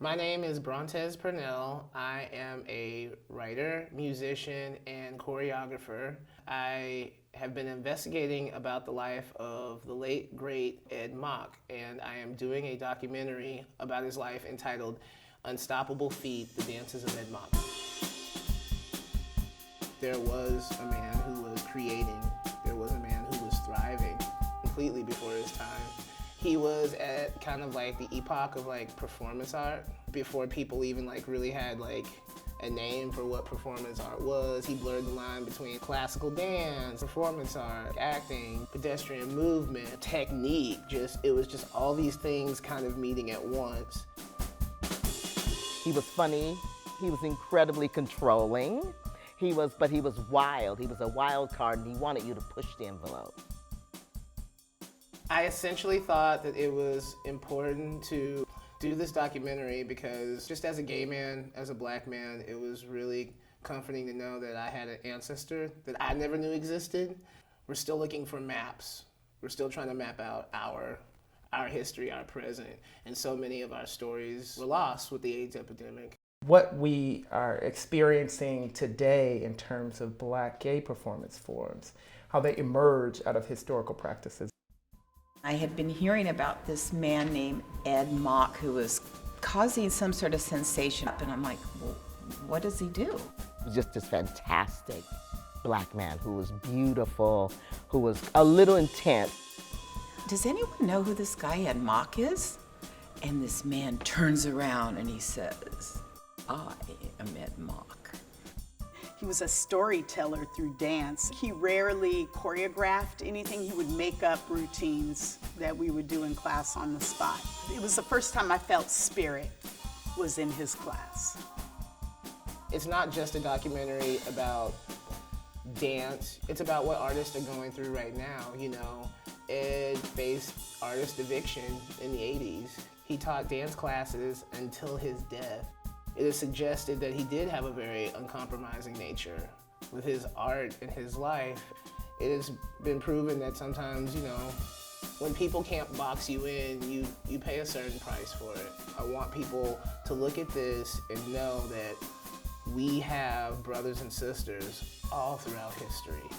My name is Brontez Purnell. I am a writer, musician, and choreographer. I have been investigating about the life of the late, great Ed Mach, and I am doing a documentary about his life entitled Unstoppable Feet, The Dances of Ed Mach. There was a man who was creating. There was a man who was thriving completely before his time. He was at kind of like the epoch of like performance art before people even like really had like a name for what performance art was. He blurred the line between classical dance, performance art, acting, pedestrian movement, technique. It was just all these things kind of meeting at once. He was funny. He was incredibly controlling. But he was wild. He was a wild card, and he wanted you to push the envelope. I essentially thought that it was important to do this documentary because just as a gay man, as a black man, it was really comforting to know that I had an ancestor that I never knew existed. We're still looking for maps. We're still trying to map out our history, our present, and so many of our stories were lost with the AIDS epidemic. What we are experiencing today in terms of Black gay performance forms, how they emerge out of historical practices. I had been hearing about this man named Ed Mach who was causing some sort of sensation, and I'm like, well, what does he do? Just this fantastic Black man who was beautiful, who was a little intense. Does anyone know who this guy Ed Mach is? And this man turns around and he says, I am Ed Mach. He was a storyteller through dance. He rarely choreographed anything. He would make up routines that we would do in class on the spot. It was the first time I felt spirit was in his class. It's not just a documentary about dance. It's about what artists are going through right now. You know, Ed faced artist eviction in the 80s. He taught dance classes until his death. It is suggested that he did have a very uncompromising nature with his art and his life. It has been proven that sometimes, you know, when people can't box you in, you pay a certain price for it. I want people to look at this and know that we have brothers and sisters all throughout history.